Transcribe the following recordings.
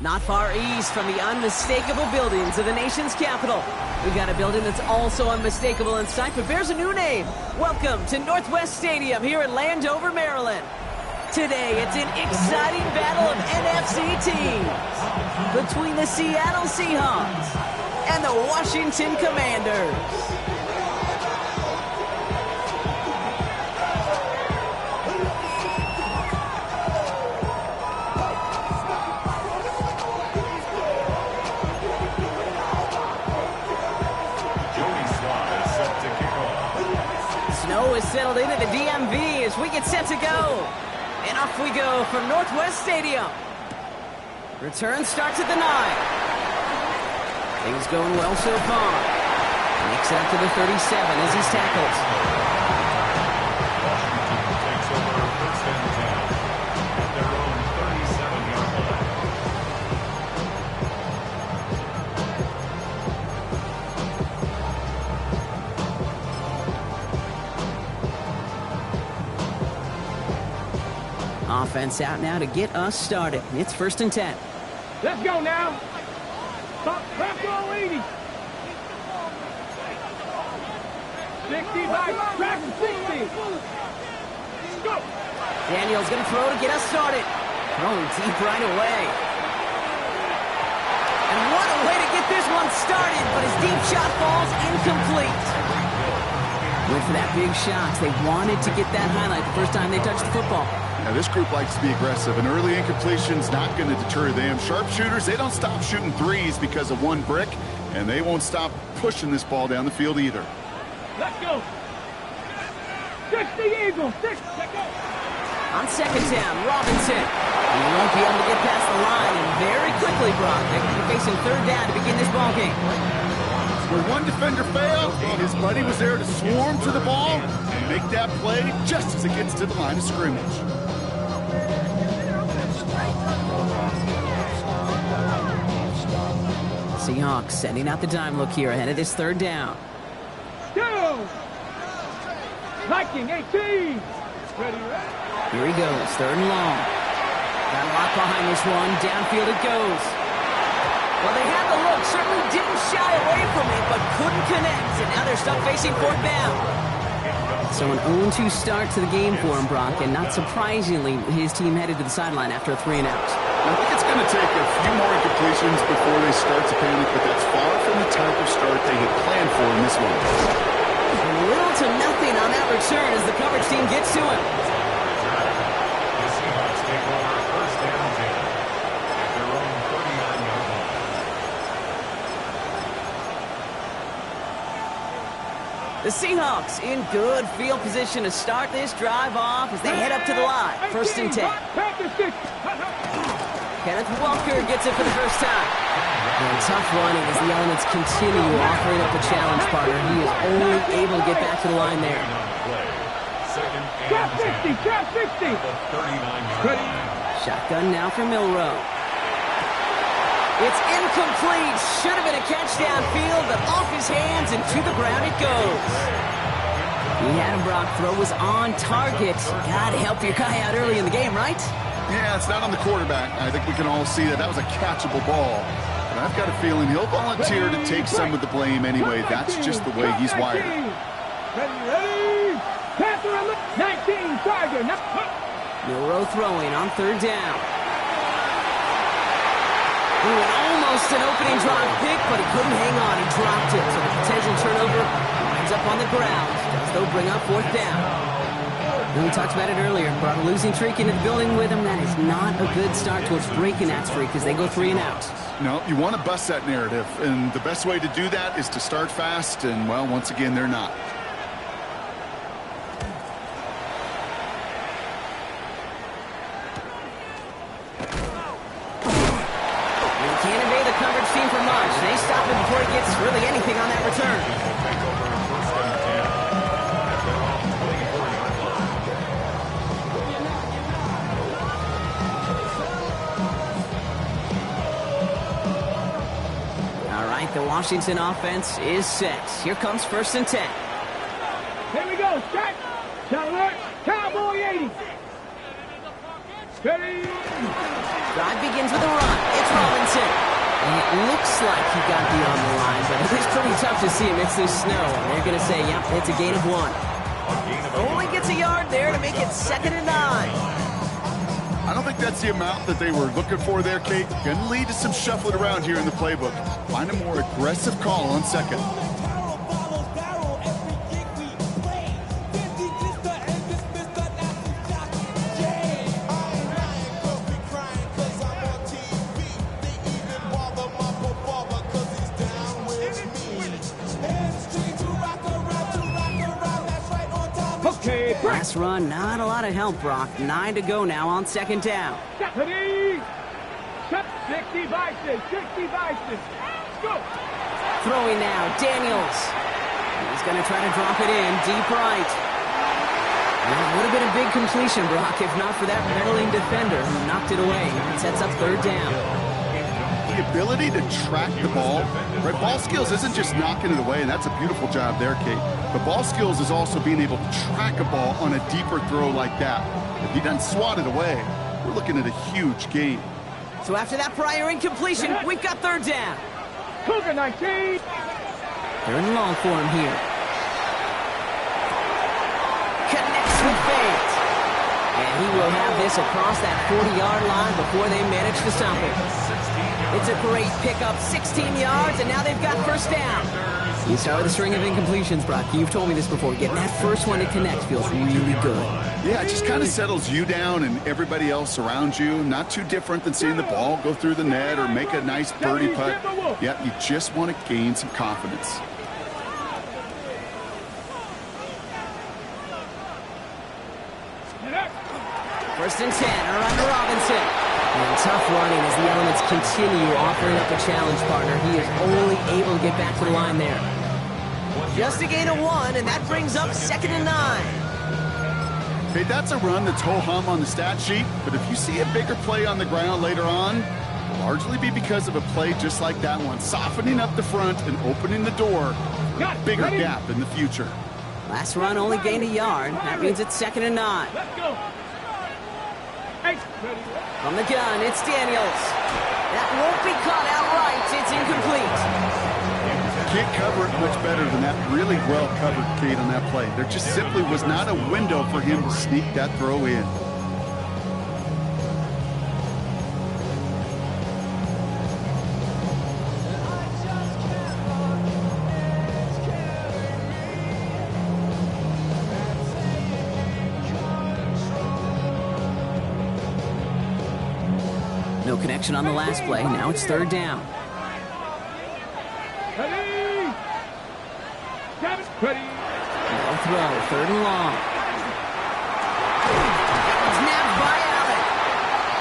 Not far east from the unmistakable buildings of the nation's capital, we've got a building that's also unmistakable in sight, but bears a new name. Welcome to Northwest Stadium here in Landover, Maryland. Today, it's an exciting battle of NFC teams between the Seattle Seahawks and the Washington Commanders. Snow is settled into the DMV as we get set to go. And off we go from Northwest Stadium. Return starts at the 9. Things going well so far. Makes it up to the 37 as he's tackled. Washington takes over first and 10 at their own 37-yard line. Offense out now to get us started. It's first and 10. Let's go now. Let's go, 80. 65, track 60. Go. Daniel's going to throw to get us started. Throwing deep right away. And what a way to get this one started, but his deep shot falls incomplete. Went for that big shot. They wanted to get that highlight the first time they touched the football. Now, this group likes to be aggressive, and early incompletion's not going to deter them. Sharpshooters, they don't stop shooting threes because of one brick, and they won't stop pushing this ball down the field either. Let's go. 60 Eagles. 6. Let's go. On second down, Robinson. He won't be able to get past the line, and very quickly, Brock, they're going to be facing third down to begin this ball game. Where one defender failed, his buddy was there to swarm to the ball and make that play just as it gets to the line of scrimmage. Seahawks sending out the dime look here ahead of this third down. Go. Viking 18. Ready. Here he goes, third and long. Got a lot behind this one. Downfield it goes. Well, they had the look, certainly didn't shy away from it, but couldn't connect, and now they're stuck facing fourth down. So an 0-2 start to the game for him, Brock, and not surprisingly, his team headed to the sideline after a 3-and-out. I think it's going to take a few more incompletions before they start to panic, but that's far from the type of start they had planned for in this one. Little to nothing on that return as the coverage team gets to him. The Seahawks take over first and 10 at their own 39-yard line. The Seahawks in good field position to start this drive off as they head up to the line. First and 10. Kenneth Walker gets it for the first time. And tough running as the elements continue offering up a challenge partner. He is only able to get back to the line there. Second Trap and 60. Trap 60. the 39-yard line. Shotgun now for Milrow. It's incomplete. Should have been a catch downfield, but off his hands and to the ground it goes. He had him, Brock. Throw was on target. Gotta help your guy out early in the game, right? Yeah, it's not on the quarterback. I think we can all see that was a catchable ball. But I've got a feeling he'll volunteer to take some of the blame anyway. That's just the way he's wired. Ready. Panther 19, Tiger. Milrow throwing on third down. Ooh, and almost an opening drive pick, but he couldn't hang on. He dropped it, so the potential turnover winds up on the ground. Does though bring up fourth down. We talked about it earlier. Brought a losing streak into the building with him. That is not a good start towards breaking that streak as they go 3-and-out. No, you want to bust that narrative, and the best way to do that is to start fast, and, well, once again, they're not. You can't evade the coverage team for much. They stop him before he gets really anything on that return. Take over first and 10 at their own 24-yard line. All right, the Washington offense is set. Here comes first and 10. Here we go. Strike. Alert. Cowboy 80. Ready? Drive begins with a run. It's Robinson. And it looks like he got beyond the line, but it is pretty tough to see amidst this snow. And they're going to say, yep, it's a gain of 1. Only gets a yard there to make it 2nd and 9. I don't think that's the amount that they were looking for there, Kate. Going to lead to some shuffling around here in the playbook. Find a more aggressive call on 2nd. Last run, not a lot of help, Brock. 9 to go now on 2nd down. Ready? 60 vices, 60 vices. Go! Throwing now, Daniels. He's going to try to drop it in, deep right. Well, it would have been a big completion, Brock, if not for that Maryland defender who knocked it away. It sets up 3rd down. The ability to track the ball, right? Ball skills isn't just knocking it away, and that's a beautiful job there, Kate. But ball skills is also being able to track a ball on a deeper throw like that. If he doesn't swat it away, we're looking at a huge gain. So after that prior incompletion, we've got 3rd down. Cougar 19. They're in long for him here. Connects with Fate. And he will have this across that 40-yard line before they manage to stop it. It's a great pickup, 16 yards, and now they've got 1st down. You start with a string of incompletions, Brock. You've told me this before. Getting that first one to connect feels really good. Yeah, it just kind of settles you down and everybody else around you. Not too different than seeing the ball go through the net or make a nice birdie putt. Yeah, you just want to gain some confidence. First and 10, around to Robinson. And tough running as the elements continue offering up a challenge partner. He is only able to get back to the line there. Just a gain of 1, and that brings up 2nd and 9. Hey, that's a run that's ho-hum on the stat sheet, but if you see a bigger play on the ground later on, it'll largely be because of a play just like that one, softening up the front and opening the door for a bigger gap in the future. Last run only gained a yard. That means it's 2nd and 9. Let's go. From the gun, it's Daniels. That won't be caught outright. It's incomplete. Can't cover it much better than that. Really well covered, Kate, on that play. There just simply was not a window for him to sneak that throw in. No connection on the last play. Now it's 3rd down. Ready? Ready? No throw. 3rd and long. It's nabbed by Allen.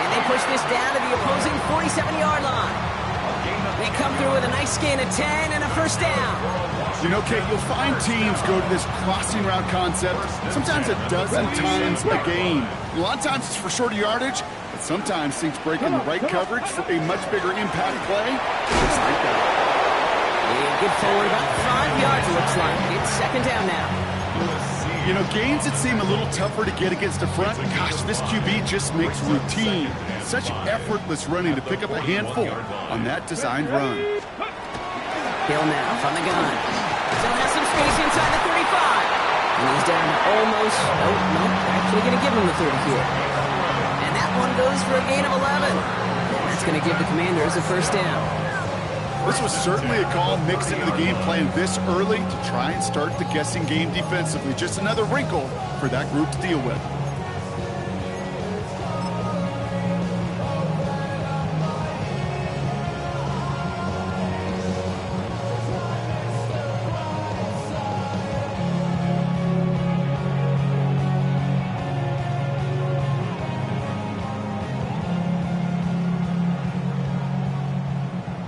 And they push this down to the opposing 47-yard line. They come through with a nice gain of 10 and a 1st down. You know, Kate, you'll find teams go to this crossing route concept sometimes a dozen times a game. A lot of times it's for shorter yardage, but sometimes things break in the right coverage for a much bigger impact play, just like that. They get forward about 5 yards, it looks like. It's 2nd down now. You know, gains that seem a little tougher to get against the front, gosh, this QB just makes routine. Such effortless running to pick up a handful on that designed run. Hill now from the gun. Still has some space inside the 35. And he's down to almost, nope, actually going to give him the 30 here. And that one goes for a gain of 11. And that's going to give the Commanders a 1st down. This was certainly a call mixed into the game plan this early to try and start the guessing game defensively. Just another wrinkle for that group to deal with.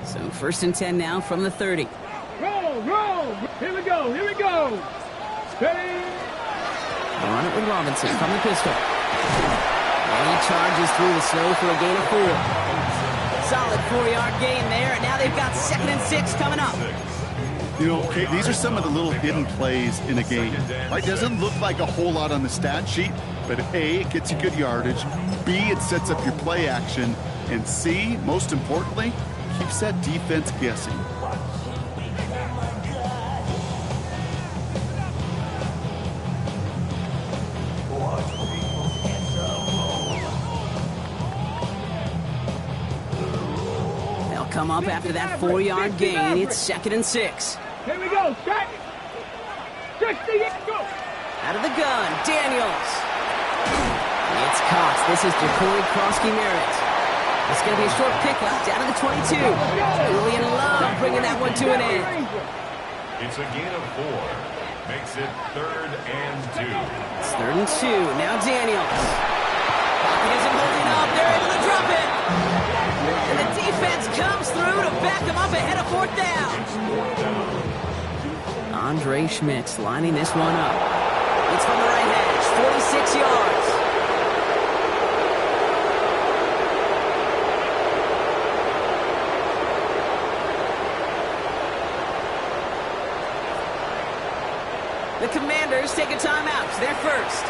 So 1st and 10 now from the 30. Roll! Here we go! Ready? They'll run it with Robinson from the pistol. And he charges through the snow for a gain of 4. Solid 4-yard gain there, and now they've got 2nd and 6 coming up. You know, Kate, these are some of the little hidden plays in a game. Right? Doesn't look like a whole lot on the stat sheet, but A, it gets you good yardage. B, it sets up your play action. And C, most importantly, keeps that defense guessing. They'll come up after that 4-yard gain. It's 2nd and 6. Here we go, set. 60, go. Out of the gun, Daniels. It's Cox. This is Jacory Krosky-Merritt. It's going to be a short pickup down to the 22. Julian Love bringing that one to an end. It's a gain of 4. Makes it 3rd and 2. It's 3rd and 2. Now Daniels. Pocket isn't holding up. They're able to drop it. And the defense comes through to back them up ahead of 4th down. Andre Schmitz lining this one up. It's from the right edge, 46 yards. The Commanders take a timeout. They're first.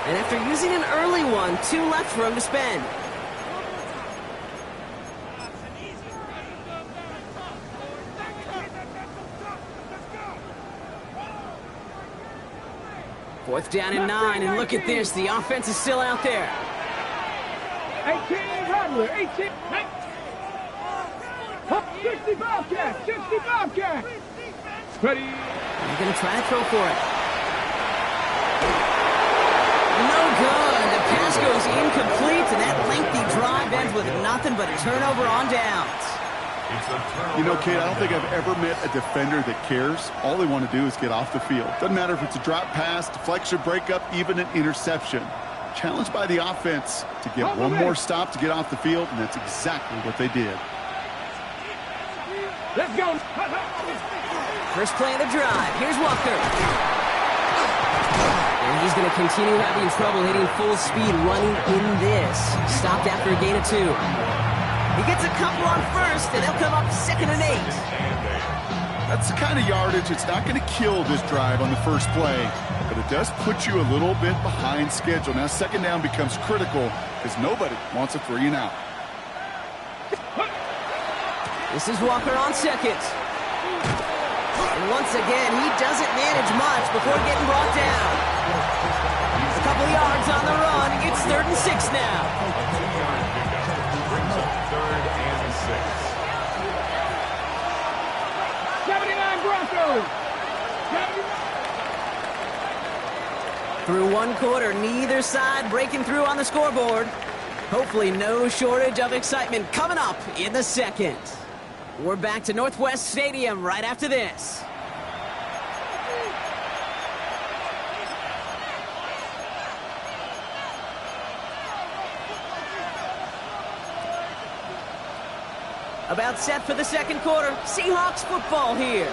And after using an early one, 2 left for him to spend. Fourth down and 9, and look at this. The offense is still out there. 18 Rattler, 18. 65 catch, 65 catch. Ready. They're going to try to throw for it. No good. The pass goes incomplete, and that lengthy drive ends with nothing but a turnover on downs. You know, Kate, I don't think I've ever met a defender that cares. All they want to do is get off the field. Doesn't matter if it's a drop pass, deflection, breakup, even an interception. Challenged by the offense to get one more stop to get off the field, and that's exactly what they did. Let's go. First play of the drive. Here's Walker. And he's going to continue having trouble hitting full speed running in this. Stopped after a gain of 2. He gets a couple on first, and they'll come up 2nd and 8. That's the kind of yardage. It's not going to kill this drive on the first play, but it does put you a little bit behind schedule. Now, 2nd down becomes critical because nobody wants a 3 and out. This is Walker on 2nd. And once again, he doesn't manage much before getting brought down. A couple yards on the run. It's 3rd and 6 now. Brings up 3rd and 6. 79 Broncos. 79. Through 1 quarter, neither side breaking through on the scoreboard. Hopefully no shortage of excitement coming up in the 2nd. We're back to Northwest Stadium right after this. About set for the 2nd quarter. Seahawks football here.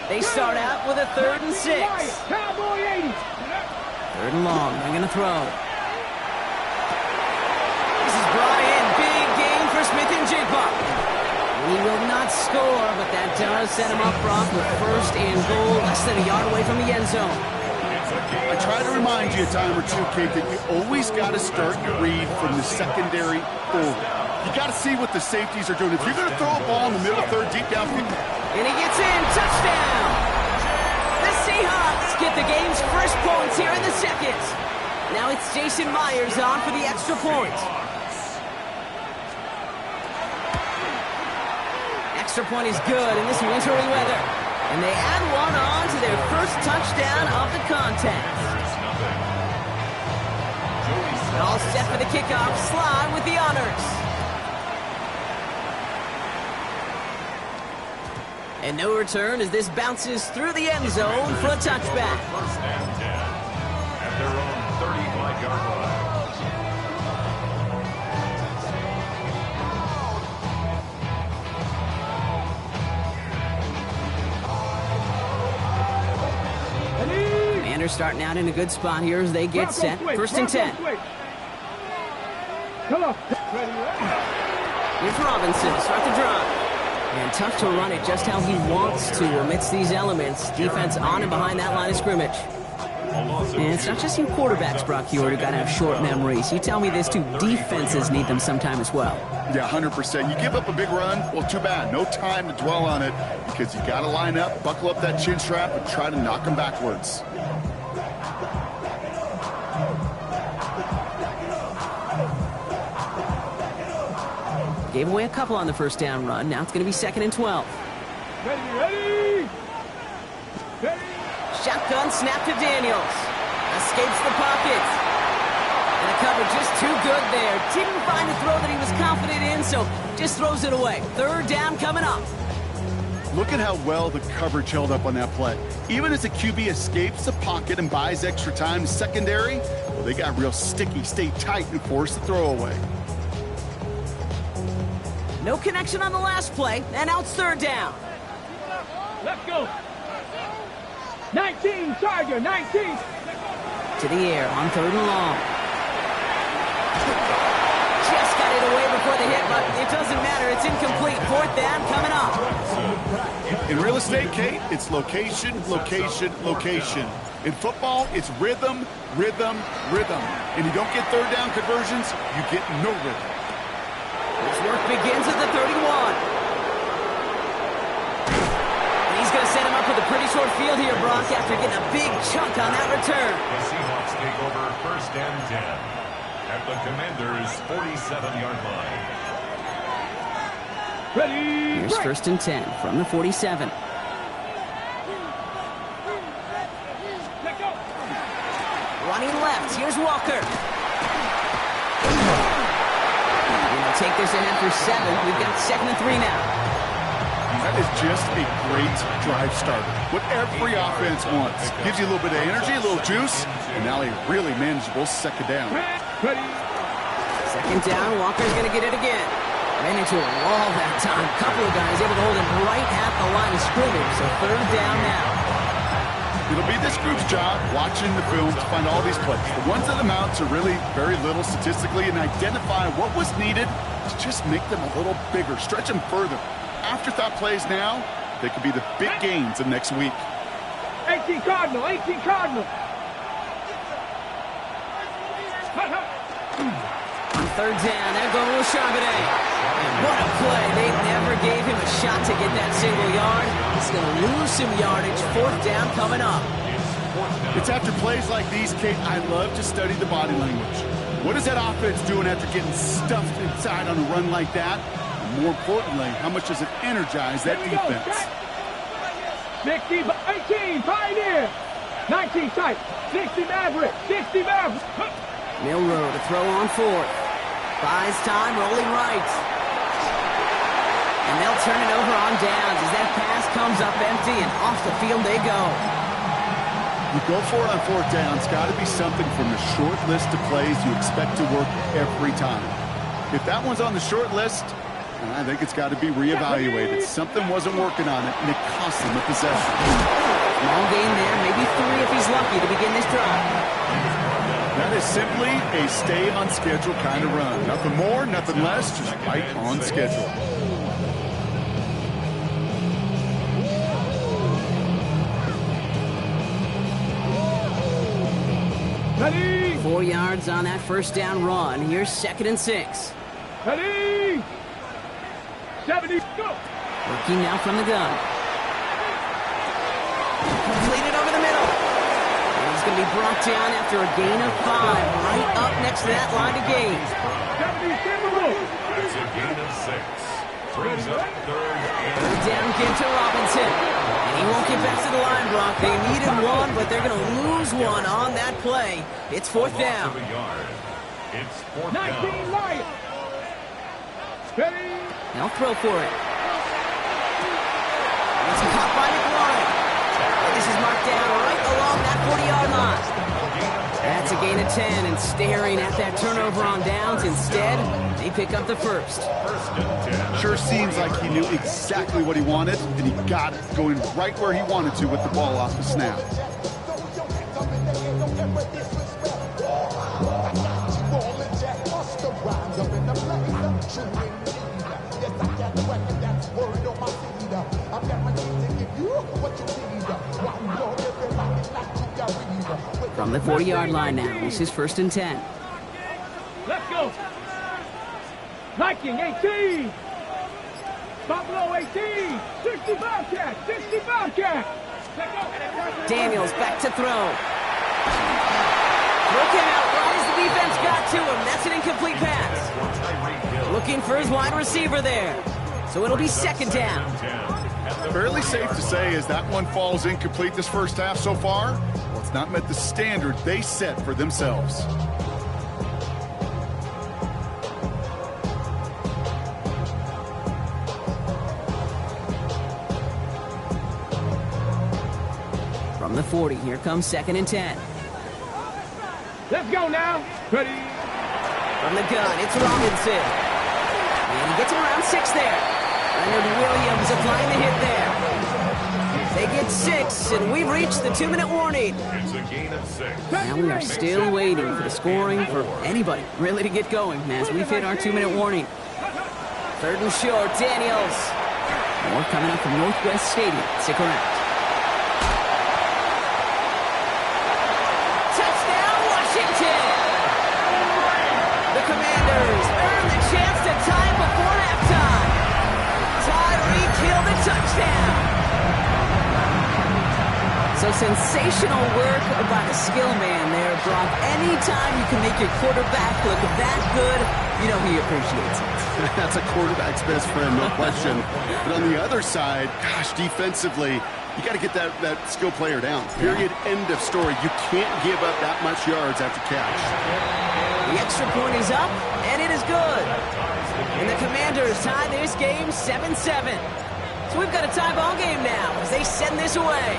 They start out with a 3rd and 6. Cowboy 80. 3rd and long. They're going to throw. This is brought in. Big game for Smith and Jigba. He will not score, but that does set him up front with 1st and goal, less than a yard away from the end zone. I try to remind you a time or two, Kate, that you always got to start your read from the secondary forward. You got to see what the safeties are doing. If you're going to throw a ball in the middle third, deep downfield. And he gets in. Touchdown! The Seahawks get the game's first points here in the 2nd. Now it's Jason Myers on for the extra point. Extra point is good in this wintry weather. And they add one on to their first touchdown of the contest. All set for the kickoff. Slide with the honors. And no return as this bounces through the end zone for a touchback. 1st and 10 at their own 35-yard line. Commanders starting out in a good spot here as they get set. 1st and 10. Come on. Here's Robinson to start the drive. And tough to run it just how he wants to amidst these elements. Defense on and behind that line of scrimmage. And it's not just you quarterbacks, Brock Huard, who got to have short memories. You tell me this too, defenses need them sometime as well. Yeah, 100%. You give up a big run, well, too bad. No time to dwell on it because you got to line up, buckle up that chin strap, and try to knock them backwards. Gave away a couple on the first down run. Now it's going to be 2nd and 12. Ready! Shotgun snap to Daniels. Escapes the pocket. And the cover just too good there. Didn't find a throw that he was confident in, so just throws it away. 3rd down coming up. Look at how well the coverage held up on that play. Even as the QB escapes the pocket and buys extra time to secondary, well, they got real sticky, stay tight, and force the throw away. No connection on the last play, and now it's 3rd down. Let's go. 19, Tiger, 19. To the air on 3rd and long. Just got it away before the hit, but it doesn't matter. It's incomplete. 4th down coming up. In real estate, Kate, it's location, location, location. In football, it's rhythm, rhythm, rhythm. And you don't get 3rd down conversions, you get no rhythm. His work begins at the 31. He's going to set him up with a pretty short field here, Brock, after getting a big chunk on that return. The Seahawks take over 1st and 10 at the Commanders' 47-yard line. Ready! Here's 1st and 10 from the 47. Let go! Running left, here's Walker. We'll take this ahead for 7. We've got 2nd and 3 now. That is just a great drive starter. What every offense wants. Gives you a little bit of energy, a little juice, and now a really manageable 2nd down. Ready! 2nd down, Walker's going to get it again. Ran into a wall that time. A couple of guys able to hold him right at the line of scrimmage, so 3rd down now. It'll be this group's job watching the film to find all these plays. The ones that amount to really very little statistically and identify what was needed to just make them a little bigger, stretch them further. Afterthought plays now, they could be the big gains of next week. 18 Cardinal, 18 Cardinal. On 3rd down, they're going with Charbonnet. What a play. They never gave him a shot to get that single yard. He's going to lose some yardage. 4th down coming up. It's after plays like these, Kate, I love to study the body language. What is that offense doing after getting stuffed inside on a run like that? And more importantly, how much does it energize that defense? 60, 18, Pioneer. 19 tight. 60 Maverick. 60 Maverick. Milrow to throw on 4th. Buys time, rolling right. And they'll turn it over on downs as that pass comes up empty and off the field they go. You go for it on 4th down. It's got to be something from the short list of plays you expect to work every time. If that one's on the short list, I think it's got to be reevaluated. Something wasn't working on it, and it cost them a possession. Small gain there, maybe 3 if he's lucky to begin this drive. That is simply a stay on schedule kind of run. Nothing more, nothing less, just right on schedule. Ready! 4 yards on that 1st down run. Here's 2nd and 6. Ready! 70, go! Working now from the gun. Completed over the middle. And he's going to be brought down after a gain of 5. Right up next to that line of gain. 70, Timberwolf! That's a gain of 6. Brings up 3rd and 3rd down again to Robinson. And he won't get back to the line, Brock. They needed 1, but they're going to lose 1 on that play. It's 4th down. It's 4th 19 down. Lions! Ready! They'll throw for it. It's caught by McLaurin. And this is marked down right along that 40-yard line. That's a gain of 10, and staring at that turnover on downs. Instead, they pick up the 1st. 1st and 10. Sure seems like he knew exactly what he wanted, and he got it, going right where he wanted to with the ball off the snap. From the 40-yard line now, this is 1st and 10. Let's go. Hiking, 18. Buffalo, 18. 60 Bobcat. 60 Bobcat. Daniels back to throw. Looking out right as the defense got to him. That's an incomplete pass. Looking for his wide receiver there. So it'll be 2nd down. Fairly safe to say as that one falls incomplete this first half so far. Well, it's not met the standard they set for themselves. From the 40, here comes 2nd and 10. Let's go now. Ready. From the gun, it's Robinson. And he gets him around 6 there. Leonard Williams applying the hit there. They get 6, and we've reached the 2-minute warning. It's a gain of 6. Now we are still waiting for the scoring for anybody really to get going as we've hit our 2-minute warning. 3rd and short, Daniels. More coming up from Northwest Stadium. Stick around. Touchdown, Washington! The Commanders earn the chance to tie before halftime. Tyreek Hill the touchdown. So sensational work by the skill man there, Brock. Anytime you can make your quarterback look that good, you know he appreciates it. That's a quarterback's best friend, no question. But on the other side, gosh, defensively, you got to get that skill player down. Period, end of story. You can't give up that much yards after catch. The extra point is up, and it is good. And the Commanders tie this game 7-7. So we've got a tie ball game now as they send this away.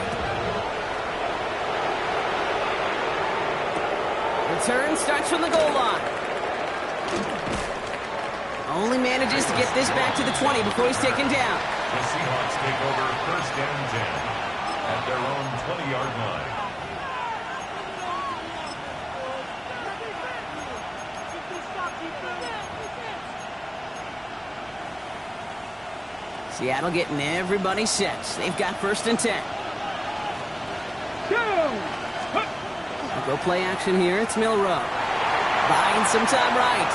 Return starts from the goal line. Only manages to get this back to the 20 before he's taken down. The Seahawks take over 1st and 10 at their own 20-yard line. Seattle getting everybody set. They've got 1st and 10. We'll go play action here. It's Milrow. Buying some time right.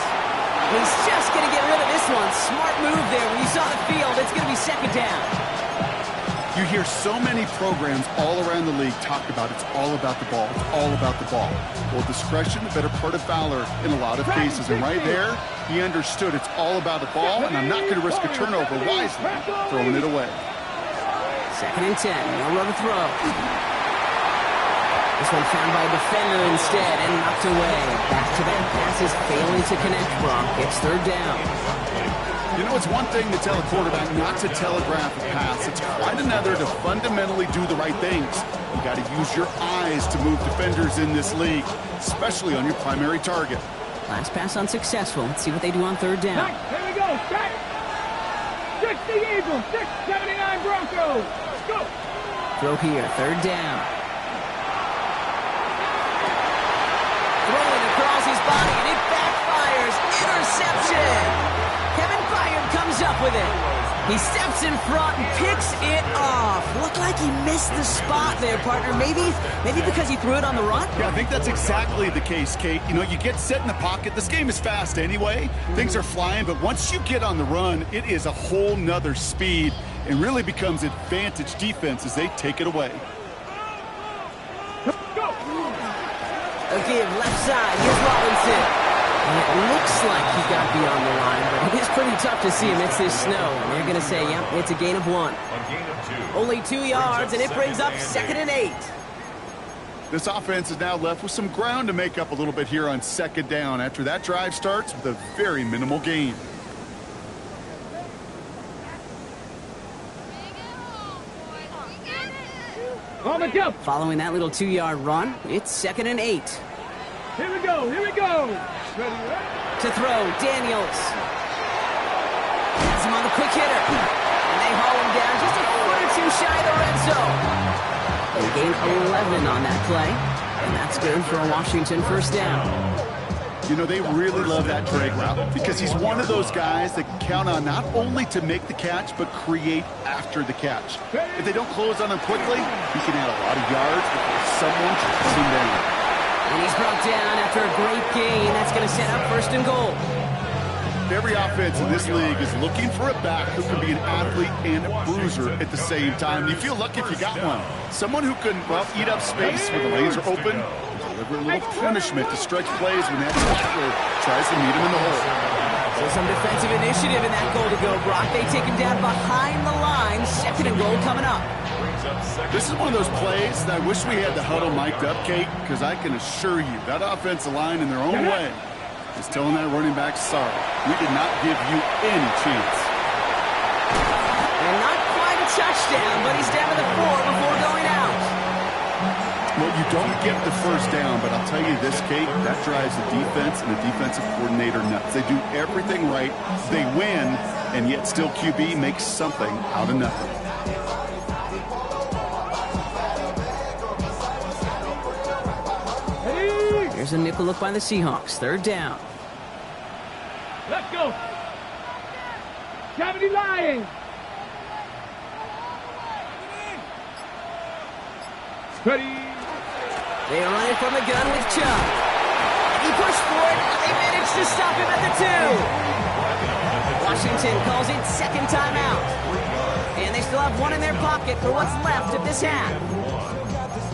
He's just going to get rid of this one. Smart move there. When you saw the field, it's going to be 2nd down. You hear so many programs all around the league talk about it's all about the ball. It's all about the ball. Well, discretion, the better part of valor in a lot of cases. And right there, he understood it's all about the ball, and I'm not going to risk a turnover wisely, throwing it away. 2nd and 10. Milrow to throw. This one found by a defender instead and knocked away. Back-to-back passes failing to connect, Brock. It's 3rd down. You know, it's one thing to tell a quarterback not to telegraph a pass. It's quite another to fundamentally do the right things. You got to use your eyes to move defenders in this league, especially on your primary target. Last pass unsuccessful. Let's see what they do on 3rd down. Here we go. 60 Eagles. 679 Broncos. Let's go. Throw here. 3rd down. Throwing across his body, and it backfires. Interception. Kevin Byard comes up with it. He steps in front and picks it off. Looked like he missed the spot there, partner. Maybe because he threw it on the run? Yeah, I think that's exactly the case, Kate. You know, you get set in the pocket. This game is fast anyway. Things are flying, but once you get on the run, it is a whole nother speed and really becomes advantage defense as they take it away. A give left side. Here's Robinson. And it looks like he got beyond the line, but it is pretty tough to see amidst this snow. And they're going to say, yep, it's a gain of 1. A gain of 2. Only 2 yards, and it brings up 2nd and 8. This offense is now left with some ground to make up a little bit here on 2nd down after that drive starts with a very minimal gain. Following that little 2-yard run, it's 2nd and 8. Here we go. Here we go. Ready? To throw, Daniels. Has him on the quick hitter. And they haul him down just a foot or 2 shy of the red zone. They gain 11 on that play. And that's good for a Washington 1st down. You know, they really love that drag route because he's one of those guys that can count on not only to make the catch, but create after the catch. If they don't close on him quickly, he can add a lot of yards before someone tracks him down. And he's brought down after a great gain. That's going to set up 1st and goal. Every offense in this league is looking for a back who can be an athlete and a bruiser at the same time. You feel lucky if you got one. Someone who can, well, eat up space when the lanes are open, deliver a little punishment to stretch plays when that tackler tries to meet him in the hole. So some defensive initiative in that goal to go, Brock. They take him down behind the line. 2nd and goal coming up. This is one of those plays that I wish we had the huddle mic'd up, Kate, because I can assure you that offensive line in their own way is telling that running back, sorry, we did not give you any chance. And not quite a touchdown, but he's down to the 4 before going out. Well, you don't get the 1st down, but I'll tell you this, Kate, that drives the defense and the defensive coordinator nuts. They do everything right, they win, and yet still QB makes something out of nothing. Here's a nickel look by the Seahawks. 3rd down. Let's go. 70 Lions. Ready. They run it from the gun with Chubb. He pushed for it. They managed to stop him at the 2. Washington calls it 2nd timeout. And they still have one in their pocket for what's left of this half.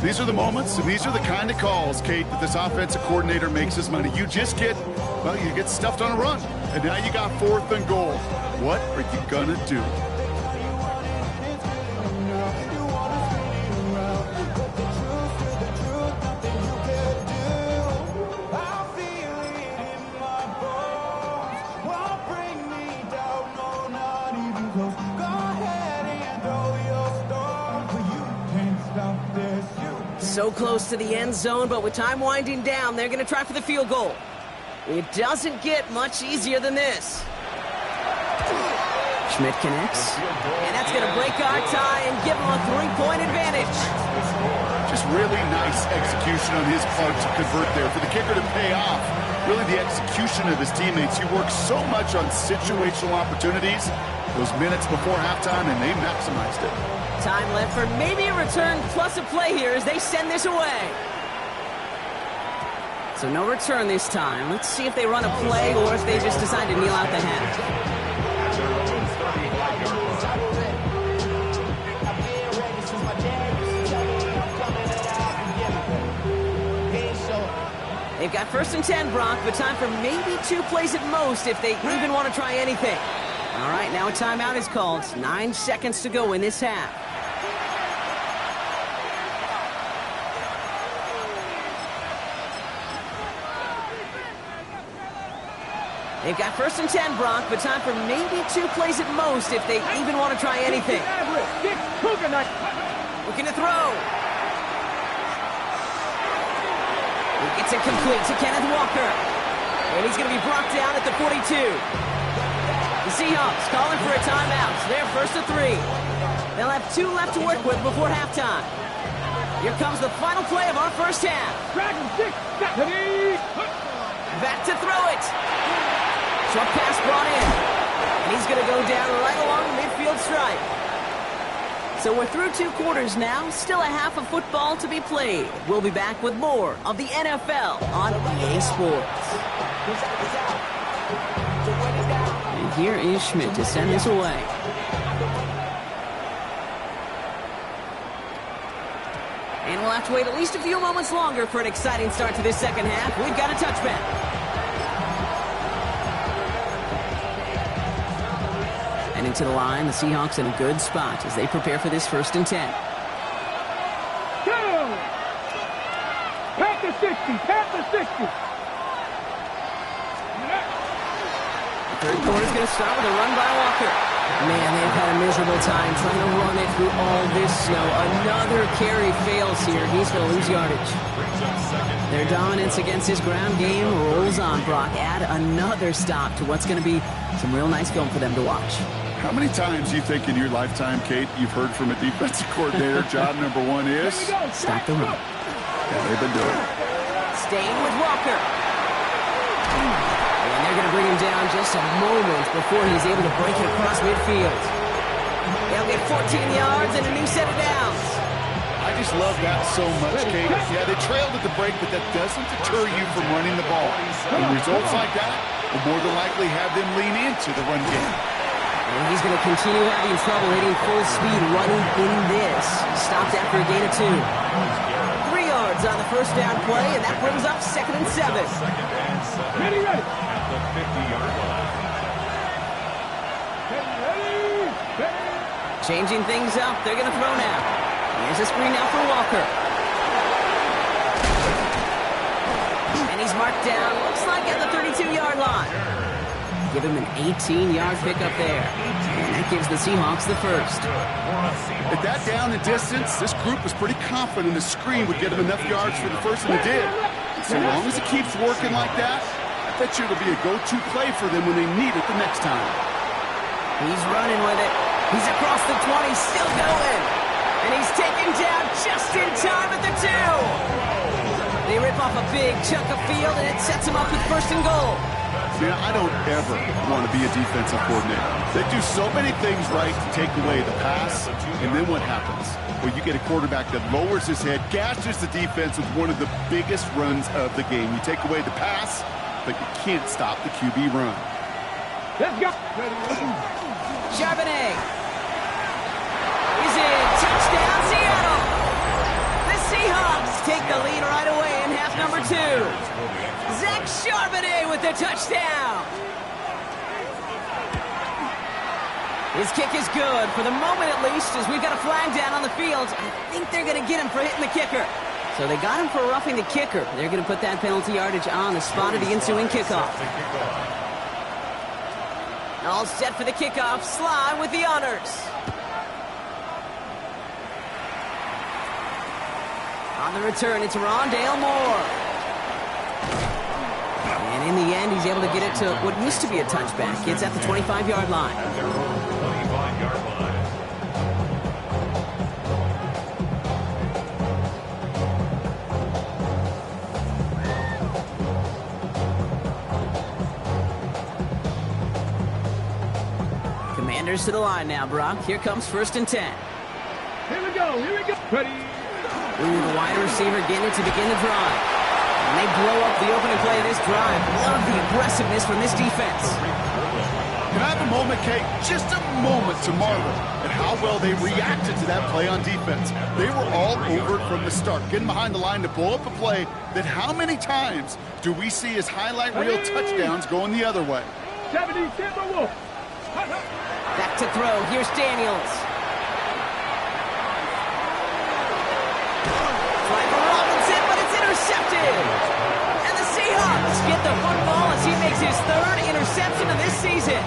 These are the moments, and these are the kind of calls, Kate, that this offensive coordinator makes his money. You just get, well, you get stuffed on a run, and now you got 4th and goal. What are you going to do? So close to the end zone, but with time winding down, they're going to try for the field goal. It doesn't get much easier than this. Schmidt connects, and that's going to break our tie and give him a 3-point advantage. Just really nice execution on his part to convert there. For the kicker to pay off, really the execution of his teammates. He works so much on situational opportunities, those minutes before halftime, and they maximized it. Time left for maybe a return plus a play here as they send this away. So no return this time. Let's see if they run a play or if they just decide to kneel out the half. They've got 1st and 10, Brock, but time for maybe 2 plays at most if they even want to try anything. All right, now a timeout is called. 9 seconds to go in this half. They've got 1st and 10, Brock, but time for maybe 2 plays at most if they even want to try anything. Looking to throw. He gets it complete to Kenneth Walker. And he's going to be brought down at the 42. The Seahawks calling for a timeout. They're 1st and 3. They'll have 2 left to work with before halftime. Here comes the final play of our first half. Back to throw it. Short pass brought in. And he's going to go down right along the midfield stripe. So we're through 2 quarters now. Still a half of football to be played. We'll be back with more of the NFL on EA Sports. And here is Schmidt to send this away. And we'll have to wait at least a few moments longer for an exciting start to this second half. We've got a touchback. And into the line, the Seahawks in a good spot as they prepare for this 1st and 10. Go! Panther 60, Panther 60. The 3rd quarter's going to start with a run by Walker. Man, they've had a miserable time trying to run it through all this snow. Another carry fails here. He's going to lose yardage. Their dominance against this ground game rolls on, Brock. Add another stop to what's going to be some real nice film for them to watch. How many times do you think in your lifetime, Kate, you've heard from a defensive coordinator, job number 1 is? Stop the run. Yeah, they've been doing it. Staying with Walker. And they're going to bring him down just a moment before he's able to break it across midfield. They'll get 14 yards and a new set of downs. I I just love that so much, Kate. Yeah, they trailed at the break, but that doesn't deter you from running the ball. And results like that will more than likely have them lean into the run game. And he's going to continue having trouble hitting full speed running in this. Stopped after a gain of 2. 3 yards on the first down play, and that brings up 2nd and 7. Ready. At the 50-yard line. Changing things up. They're going to throw now. Here's a screen now for Walker. And he's marked down, looks like at the 32-yard line. Give him an 18-yard pickup there. And that gives the Seahawks the first. At that down and distance, this group was pretty confident the screen would get them enough yards for the first, and it did. So long as it keeps working like that, I bet you it'll be a go-to play for them when they need it the next time. He's running with it. He's across the 20, still going. And he's taken down just in time at the 2. They rip off a big chunk of field, and it sets him up with 1st and goal. See, I don't ever want to be a defensive coordinator. They do so many things right to take away the pass, and then what happens? Well, you get a quarterback that lowers his head, gashes the defense with one of the biggest runs of the game. You take away the pass, but you can't stop the QB run. Let's go. Charbonnet. He's in. Touchdown, Seattle. The Seahawks take the lead right away in half number 2. Zach Charbonnet with the touchdown. His kick is good, for the moment at least, as we've got a flag down on the field. I think they're going to get him for hitting the kicker. So they got him for roughing the kicker. They're going to put that penalty yardage on the spot of the ensuing kickoff. All set for the kickoff. Sly with the honors. On the return, it's Rondale Moore. And in the end, he's able to get it to what used to be a touchback. It's at the 25-yard line. At their own 25-yard line. Commanders to the line now, Brock. Here comes 1st and 10. Here we go. Ready. Ooh, the wide receiver getting it to begin the drive. And they blow up the opening play of this drive. Love the aggressiveness from this defense. Can I have a moment, Kate? Just a moment to marvel at how well they reacted to that play on defense. They were all over it from the start, getting behind the line to blow up a play that how many times do we see as highlight reel touchdowns going the other way? 70, Timberwolf. Back to throw. Here's Daniels. Try for Robinson, but it's intercepted. And the Seahawks get the football as he makes his 3rd interception of this season.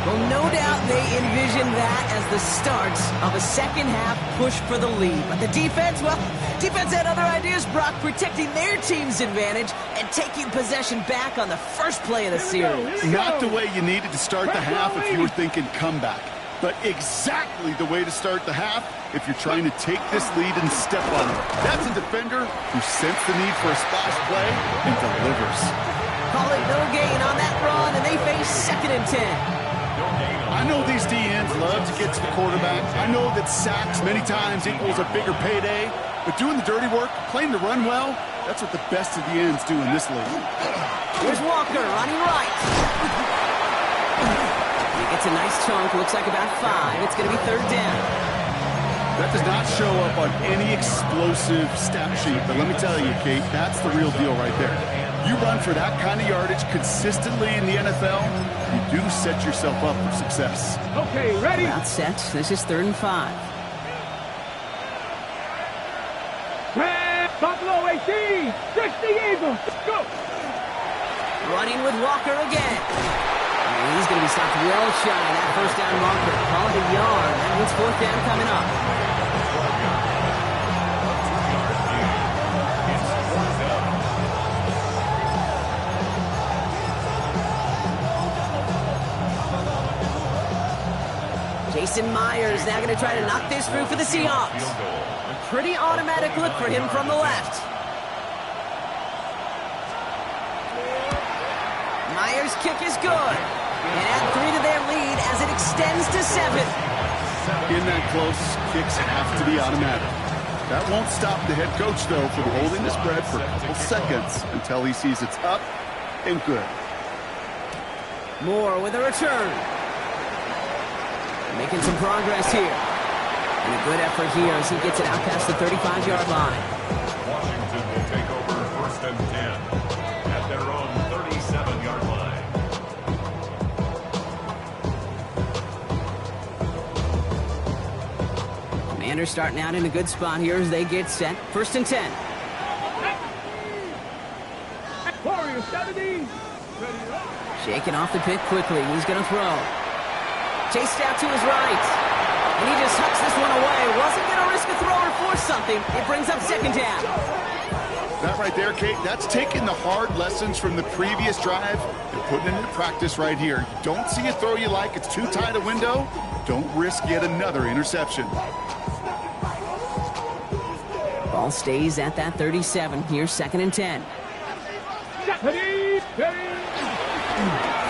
Well, no doubt they envision that as the start of a second-half push for the lead. But the defense, well, defense had other ideas, Brock, protecting their team's advantage and taking possession back on the first play of the series. Not the way you needed to start the half if you were thinking comeback, but exactly the way to start the half if you're trying to take this lead and step on it. That's a defender who sensed the need for a splash play and delivers. Call it no gain on that run, and they face 2nd and 10. I know these DNs love to get to the quarterback. I know that sacks many times equals a bigger payday, but doing the dirty work, playing the run well, that's what the best of the ends do in this league. Here's Walker running right. He gets a nice chunk, looks like about 5. It's going to be 3rd down. That does not show up on any explosive stat sheet, but let me tell you, Kate, that's the real deal right there. You run for that kind of yardage consistently in the NFL, you do set yourself up for success. Okay, ready. Route set. This is 3rd and 5. Buffalo 18. 60 Eagles. Go. Running with Walker again. And he's going to be stopped well shy of that 1st down marker. Call it a yard. That means 4th down coming up. Jason Myers now going to try to knock this through for the Seahawks. A pretty automatic look for him from the left. Myers' kick is good. And add 3 to their lead as it extends to 7. In that close, kicks have to be automatic. That won't stop the head coach, though, from holding his breath for a couple seconds until he sees it's up and good. Moore with a return. Making some progress here. And a good effort here as he gets it out past the 35-yard line. Washington will take over 1st and 10 at their own 37-yard line. Commanders starting out in a good spot here as they get set. 1st and 10. Warriors 70. Shaking off the pit quickly. He's going to throw. Chased out to his right. And he just hucks this one away. Wasn't going to risk a throw or force something. It brings up 2nd down. That right there, Kate, that's taking the hard lessons from the previous drive and putting it into practice right here. You don't see a throw you like. It's too tight a window. Don't risk yet another interception. Ball stays at that 37. Here's 2nd and 10.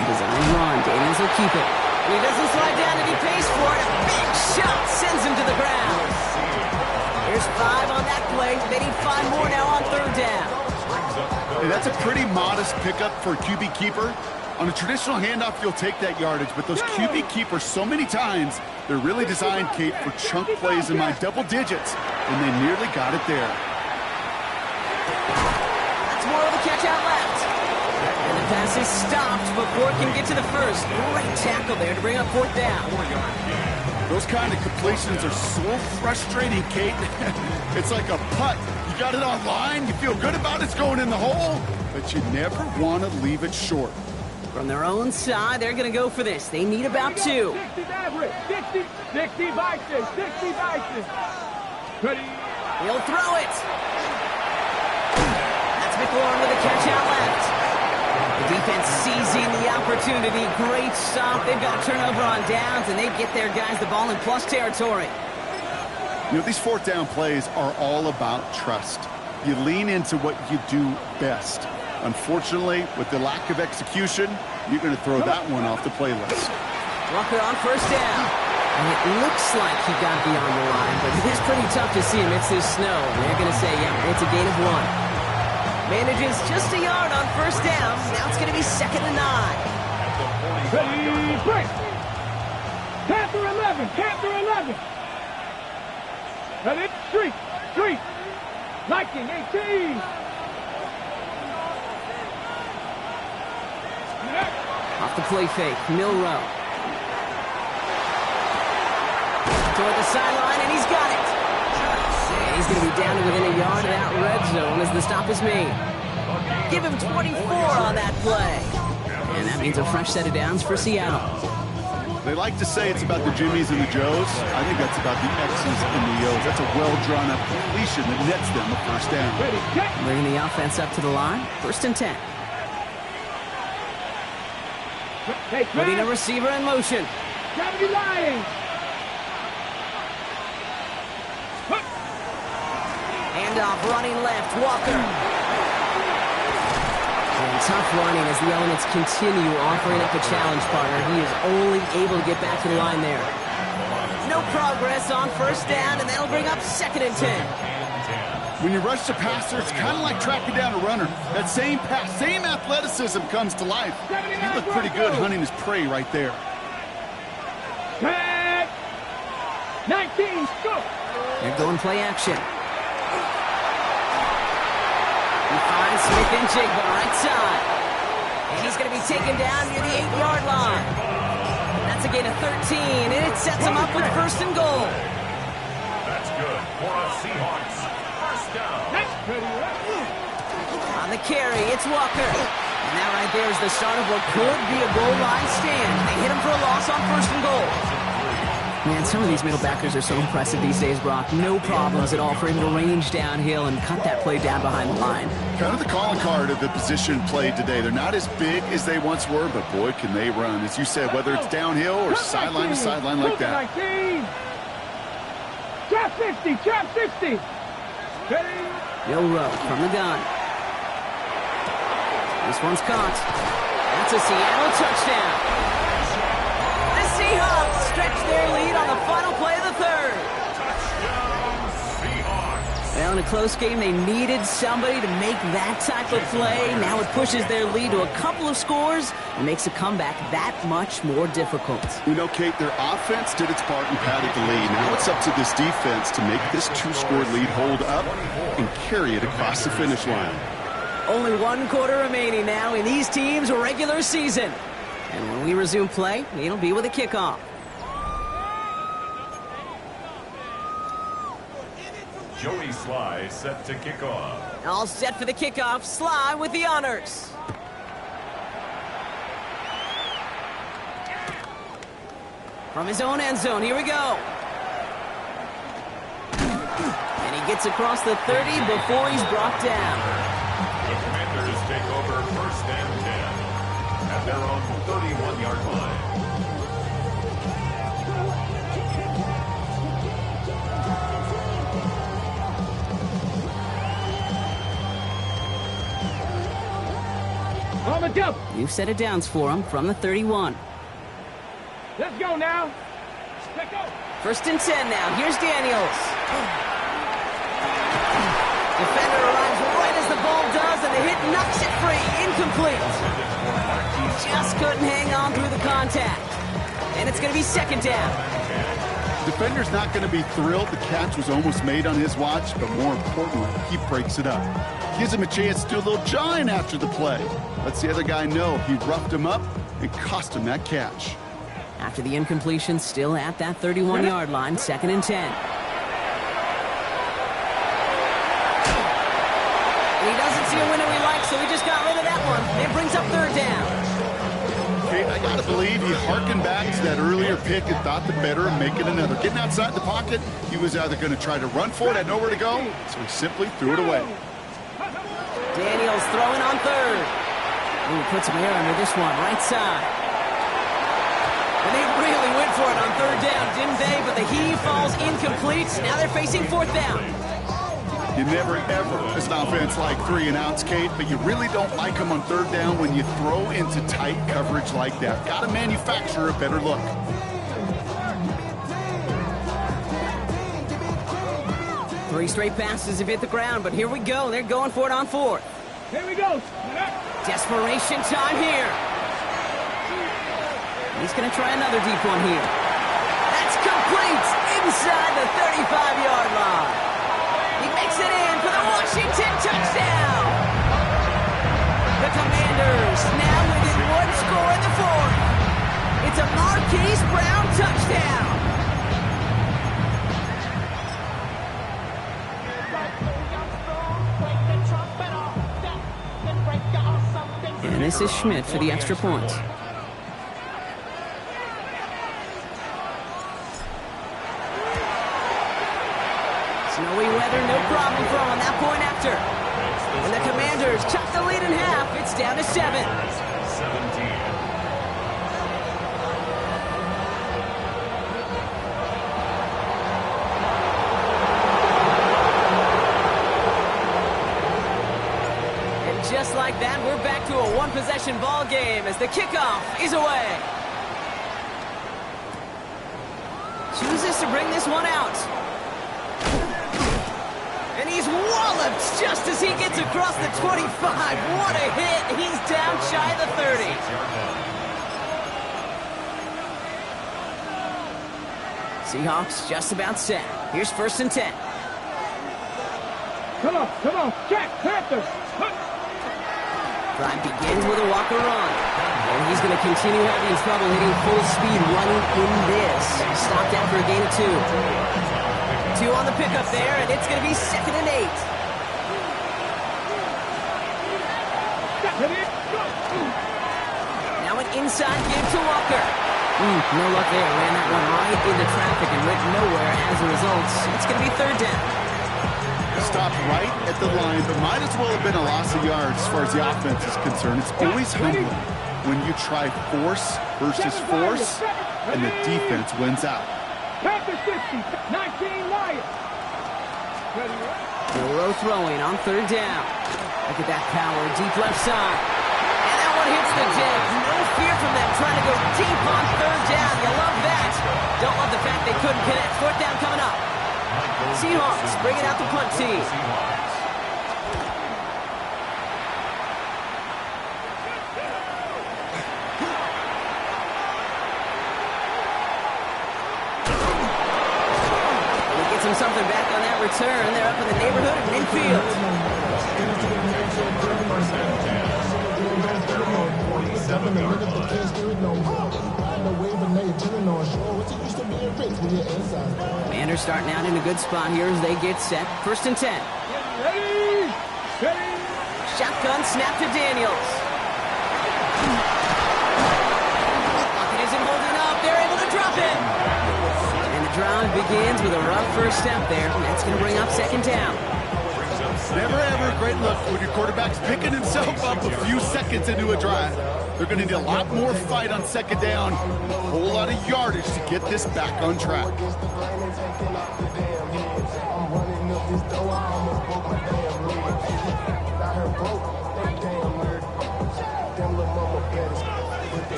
Design run. Daniels will keep it. And he doesn't slide down and he pays for it. A big shot sends him to the ground. There's 5 on that play. They need 5 more now on 3rd down. Hey, that's a pretty modest pickup for a QB keeper. On a traditional handoff, you'll take that yardage, but those QB keepers, so many times, they're really designed, Kate, for chunk plays in my double digits, and they nearly got it there. That's more of the catch out left. And the pass is stopped before it can get to the 1st. Great tackle there to bring up 4th down. Those kind of completions are so frustrating, Kate. It's like a putt. You got it on line, you feel good about it's going in the hole, but you never want to leave it short. From their own side, they're going to go for this. They need about 2. 60 average. 60 vices. 60 vices. Ready. He'll throw it. That's McLaurin with a catch out left. The defense seizing the opportunity. Great stop. They've got a turnover on downs, and they get their guys the ball in plus territory. You know, these 4th down plays are all about trust. You lean into what you do best. Unfortunately, with the lack of execution, you're going to throw that one off the playlist. Walker on 1st down. And it looks like he got beyond the line, but it is pretty tough to see amidst this snow. They're going to say, yeah, it's a gain of 1. Manages just a yard on 1st down. Now it's going to be 2nd and 9. Ready, break. Panther 11. Panther 11. Ready, street. Liking 18. Off the play fake, Milrow. Toward the sideline, and he's got it. And he's going to be down to within a yard of that red zone as the stop is made. Give him 24 on that play. And that means a fresh set of downs for Seattle. They like to say it's about the Jimmies and the Joes. I think that's about the X's and the O's. That's a well-drawn-up completion that nets them a 1st down. Bringing the offense up to the line, 1st and 10. Putting a receiver in motion. Gravity lying. Handoff, running left, Walker. And tough running as the elements continue offering up a challenge partner. He is only able to get back to the line there. No progress on 1st down, and that'll bring up 2nd and 10. When you rush the passer, it's kind of like tracking down a runner. That same pass, same athleticism comes to life. He looked pretty good hunting his prey right there. 10, 19, go. They're going play action. He finds Smith and Jigba right side. And he's going to be taken down near the 8-yard line. That's a gain of 13, and it sets him up with 1st and goal. That's good for a Seahawks. 1st down. On the carry, it's Walker. And that right there is the start of what could be a goal line stand. They hit him for a loss on 1st and goal. Man, some of these middle backers are so impressive these days, Brock. No problems at all for him to range downhill and cut that play down behind the line. Kind of the calling card of the position played today. They're not as big as they once were, but boy, can they run. As you said, whether it's downhill or sideline to sideline like that. Trap 60, trap 60. Milrow from the gun. This one's caught. That's a Seattle touchdown. The Seahawks stretch their lead on the final play of the 3rd. Touchdown, Seahawks. Well, in a close game, they needed somebody to make that type of play. Now it pushes their lead to a couple of scores and makes a comeback that much more difficult. You know, Kate, their offense did its part and padded the lead. Now it's up to this defense to make this two-score lead hold up and carry it across the finish line. Only 1 quarter remaining now in these teams' regular season. And when we resume play, it'll be with a kickoff. Joey Sly set to kick off. All set for the kickoff. Sly with the honors. From his own end zone, here we go. And he gets across the 30 before he's brought down. The Commanders take over 1st and 10 at their own 31-yard line. On the jump. You've set it downs for him from the 31. Let's go now. Let's go. 1st and 10 now. Here's Daniels. Defender arrives right as the ball does, and the hit knocks it free. Incomplete. He just couldn't hang on through the contact. And it's going to be 2nd down. Defender's not going to be thrilled. The catch was almost made on his watch, but more importantly, he breaks it up. Gives him a chance to do a little jawing after the play. Lets the other guy know he roughed him up and cost him that catch. After the incompletion, still at that 31-yard line, 2nd and 10. And he doesn't see a window he likes, so he just got rid of that one. It brings up 3rd down. Kate, I gotta believe he harkened back to that earlier pick and thought the better of making another. Getting outside the pocket, he was either going to try to run for it, had nowhere to go, so he simply threw it away. Daniels throwing on 3rd. Ooh, puts him here under this one, right side. And they really went for it on 3rd down, didn't they? But the heave falls incomplete. Now they're facing 4th down. You never, ever, as an offense, like 3 and outs, Kate, but you really don't like them on 3rd down when you throw into tight coverage like that. Got to manufacture a better look. Three straight passes have hit the ground, but here we go. They're going for it on 4th. Here we go. Desperation time here. He's going to try another deep one here. That's complete inside the 35-yard line. He makes it in for the Washington touchdown. The Commanders now within 1 score in the 4th. It's a Marquise Brown touchdown. And this is Schmidt for the extra point. Snowy weather, no problem for him on that point after. And the Commanders cut the lead in half. It's down to 7. 17. Just like that, we're back to a one-possession ball game as the kickoff is away. Chooses to bring this one out. And he's walloped just as he gets across the 25. What a hit. He's down shy of the 30. Seahawks just about set. Here's 1st and 10. Come on, check, Panthers. Drive begins with a walker run. And he's going to continue having trouble hitting full speed running in this. Stopped after a gain of 2. 2 on the pickup there, and it's going to be 2nd and 8. Now an inside give to Walker. No luck there. Ran that one right into traffic and went nowhere as a result. It's going to be 3rd down. Stopped right at the line, but might as well have been a loss of yards as far as the offense is concerned. It's always humbling when you try force versus force, and the defense wins out. Panthers 50, 19 Lions. Milrow throwing on 3rd down. Look at that power, deep left side. And that one hits the deck. No fear from them trying to go deep on 3rd down. You love that. Don't love the fact they couldn't connect. 4th down coming up. Seahawks bringing out the punt team. Something back on that return. They're up in the neighborhood of midfield. Commander starting out in a good spot here as they get set. 1st and 10. Ready? Shotgun snap to Daniels. Pocket isn't holding up. They're able to drop it. Drive begins with a rough first step there. That's going to bring up 2nd down. Never ever a great look when your quarterback's picking himself up a few seconds into a drive. They're going to need a lot more fight on 2nd down, a whole lot of yardage to get this back on track.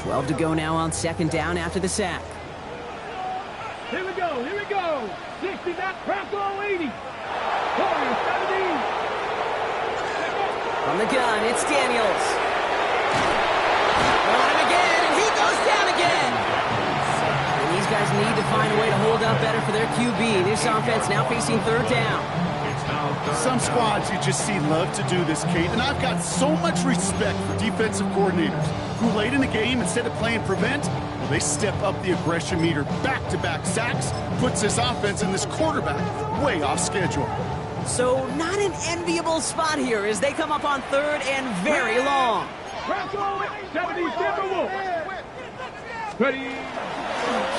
$12 to go now on 2nd down after the sack. Here we go. 60, not Bronco 80. 40, 70. From the gun, it's Daniels. On him again, and he goes down again. And these guys need to find a way to hold up better for their QB. This offense now facing 3rd down. Some squads you just see love to do this, Kate, and I've got so much respect for defensive coordinators who late in the game, instead of playing prevent, well, they step up the aggression meter. Back-to-back sacks puts this offense and this quarterback way off schedule. So not an enviable spot here as they come up on 3rd and very long. Bronco 70, Timberwolves. Ready?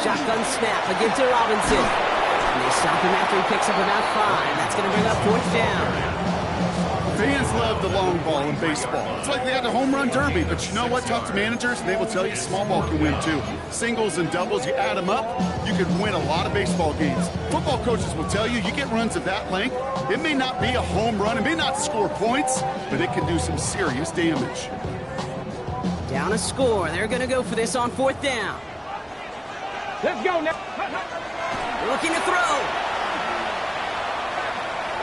Shotgun snap against to Robinson. And they stop him after he picks up about 5. That's going to bring up 4th down. Fans love the long ball in baseball. It's like they had a home run derby, but you know what? Talk to managers, and they will tell you small ball can win too. Singles and doubles, you add them up, you could win a lot of baseball games. Football coaches will tell you, you get runs of that length, it may not be a home run, it may not score points, but it can do some serious damage. Down a score. They're going to go for this on 4th down. Let's go now. Looking to throw.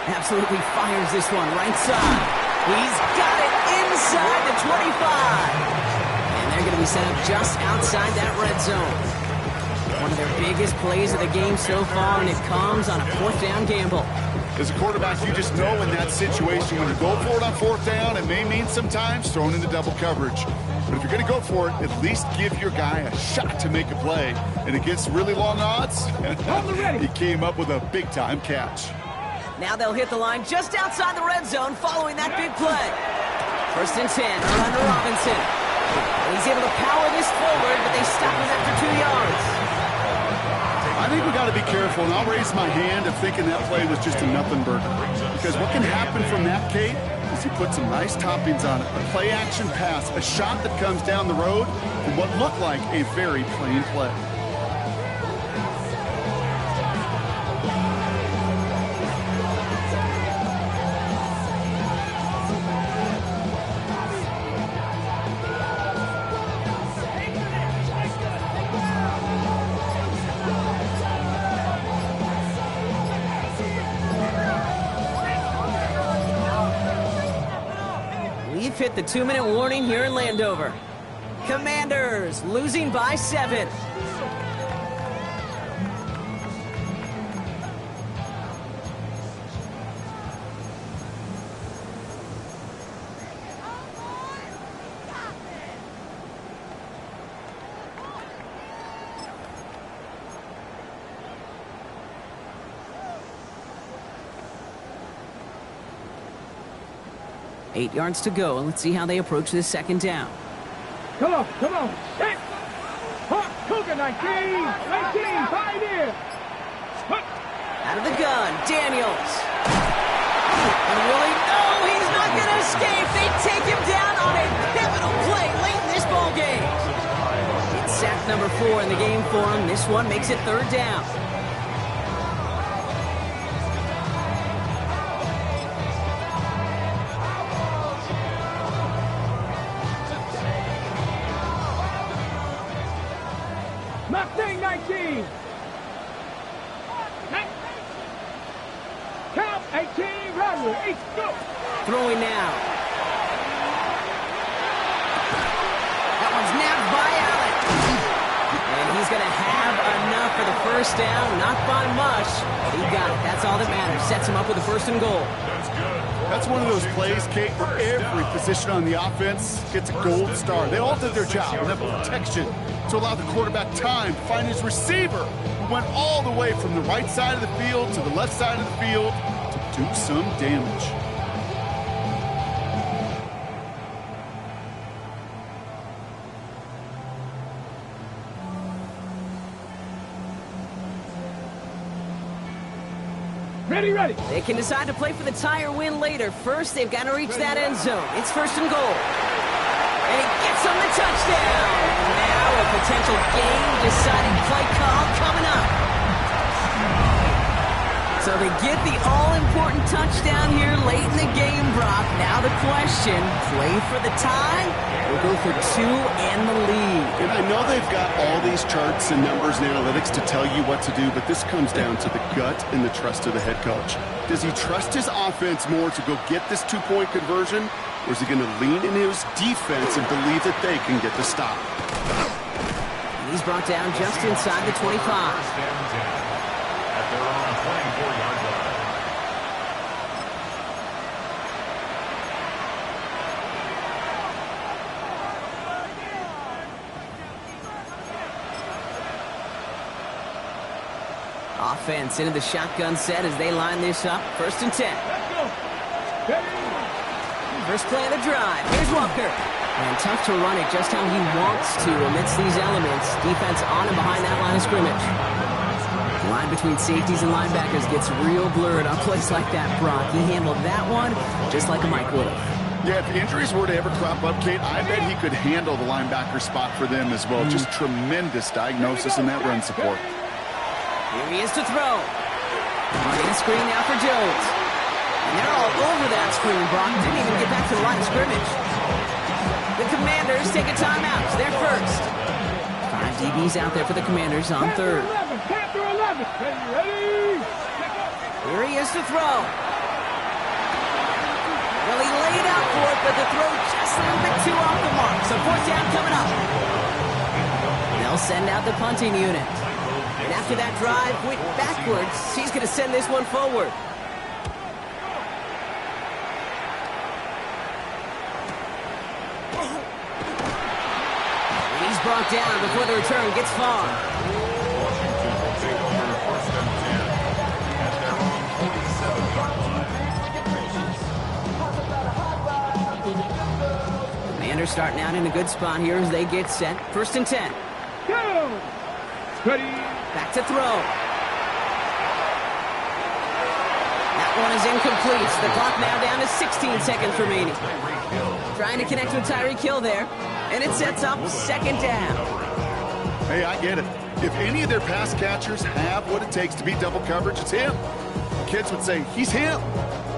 Absolutely fires this one right side. He's got it inside the 25. And they're going to be set up just outside that red zone. One of their biggest plays of the game so far, and it comes on a 4th down gamble. As a quarterback, you just know in that situation, when you go for it on 4th down, it may mean sometimes thrown into double coverage. But if you're going to go for it, at least give your guy a shot to make a play. And against really long odds, he came up with a big-time catch. Now they'll hit the line just outside the red zone following that big play. 1st and 10, under Robinson. He's able to power this forward, but they stop him after 2 yards. I think we got to be careful, and I'll raise my hand of thinking that play was just a nothing burger. Because what can happen from that, Kate, is he put some nice toppings on it. A play-action pass, a shot that comes down the road from what looked like a very plain play. We've hit the 2-minute warning here in Landover. Commanders losing by 7. Eight yards to go, and let's see how they approach this 2nd down. Come on. Hit. Cougar 19, Pioneer. Out of the gun, Daniels. And really, no, he's not going to escape. They take him down on a pivotal play late in this ball game. It's sack number 4 in the game for him. This one makes it 3rd down. Mustang 19. 18, Bradley, 8, go. Throwing now. That one's nabbed by Allen. And he's going to have enough for the first down. Not by much, but he got it. That's all that matters. Sets him up with a 1st and goal. That's good. That's one of those plays, Kate, where every position on the offense gets a gold star. They all did their job. Enough protection to allow the quarterback time to find his receiver, who went all the way from the right side of the field to the left side of the field to do some damage. Ready. They can decide to play for the tie or win later. First, they've got to reach that end zone. It's 1st and goal. And he gets on the touchdown. Now a potential game-deciding play call coming up. So they get the all-important touchdown here late in the game, Brock. Now the question, play for the tie or go for 2 and the lead? And I know they've got all these charts and numbers and analytics to tell you what to do, but this comes down to the gut and the trust of the head coach. Does he trust his offense more to go get this 2-point conversion, or is he going to lean into his defense and believe that they can get the stop? He's brought down just inside the 25. First and 10 at their own 24-yard line. Offense into the shotgun set as they line this up. 1st and 10. Let's go. Ready. First play of the drive. Here's Walker. And tough to run it just how he wants to amidst these elements. Defense on and behind that line of scrimmage. The line between safeties and linebackers gets real blurred on plays like that, Brock. He handled that one just like a Mike would have. Yeah, if injuries were to ever crop up, Kate, I bet he could handle the linebacker spot for them as well. Just tremendous diagnosis in that run support. Here he is to throw. Running a screen now for Jones. And they're all over that screen, Brock. Didn't even get back to the line of scrimmage. The Commanders take a timeout. They're first. 5 DBs out there for the Commanders on 3rd. 11. Ready. Here he is to throw. Well, he laid out for it, but the throw just a little bit too off the mark. So 4th down coming up. They'll send out the punting unit. And after that drive went backwards, he's going to send this one forward. He's brought down before the return gets far. Washington will take over 1st and 10 at their own 47-yard line. Commanders starting out in a good spot here as they get set. 1st and 10. Go. Ready. Back to throw. That one is incomplete. The clock now down to 16 seconds remaining. Trying to connect with Tyreek Hill there. And it sets up 2nd down. Hey, I get it. If any of their pass catchers have what it takes to beat double coverage, it's him. Kids would say, he's him.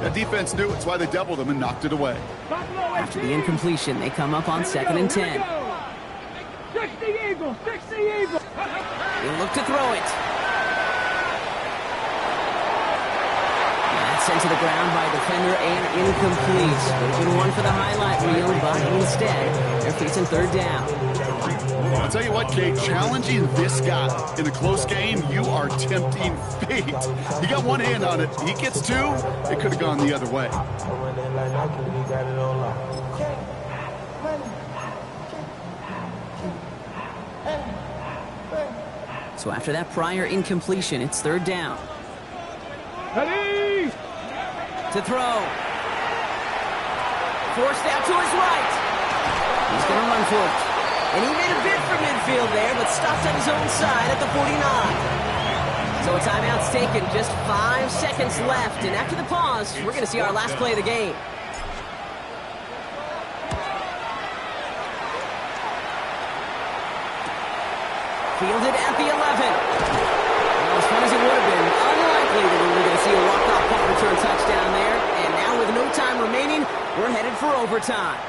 That defense knew it's why they doubled him and knocked it away. After the incompletion, they come up on 2nd and 10. 60 Eagles. He'll look to throw it. That's sent to the ground by a defender and incomplete. Looking one for the highlight reel, but instead, they're facing 3rd down. I'll tell you what, Kate, challenging this guy in a close game, you are tempting fate. He got one hand on it. He gets 2. It could have gone the other way. So after that prior incompletion, it's 3rd down. Ready. To throw. Forced out to his right. He's going to run for it. And he made a bid for midfield there, but stopped on his own side at the 49. So a timeout's taken, just 5 seconds left. And after the pause, we're going to see our last play of the game. Fielded at the 11. Well, as fun as it would have been, unlikely that we were going to see a walk-off punt return touchdown there. And now with no time remaining, we're headed for overtime.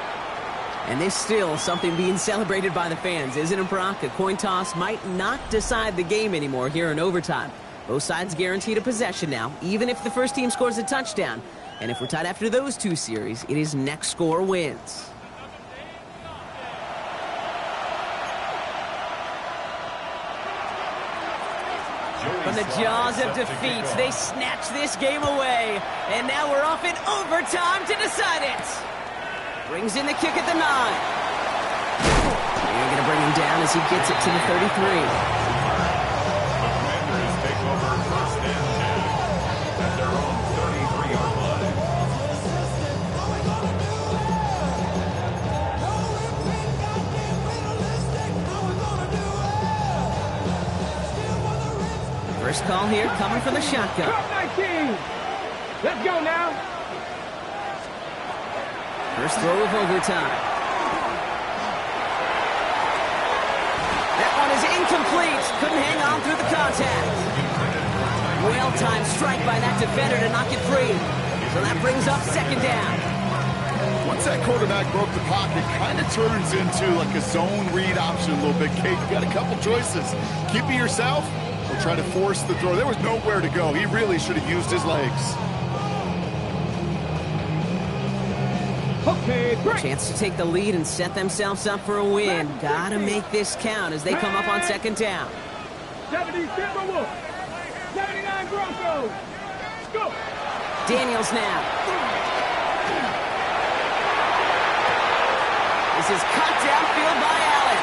And there's still something being celebrated by the fans, isn't it, Brock? A coin toss might not decide the game anymore here in overtime. Both sides guaranteed a possession now, even if the first team scores a touchdown. And if we're tied after those two series, it is next score wins. From the jaws of defeat, they snatch this game away. And now we're off in overtime to decide it. Brings in the kick at the 9. They're going to bring him down as he gets it to the 33. Commanders take over first and 10 at their own 33-yard line. First call here coming from the shotgun. Top 19. Let's go now. First throw of overtime. That one is incomplete. Couldn't hang on through the contact. Well-timed strike by that defender to knock it free. So that brings up second down. Once that quarterback broke the pocket, kind of turns into like a zone read option a little bit. Kate, you got a couple choices. Keep it yourself or try to force the throw. There was nowhere to go. He really should have used his legs. Okay, great. Chance to take the lead and set themselves up for a win. Gotta make this count as they come up on second down. 70 Timberwolves. 79 Broncos. Go. Daniels now. This is cut downfield by Allen.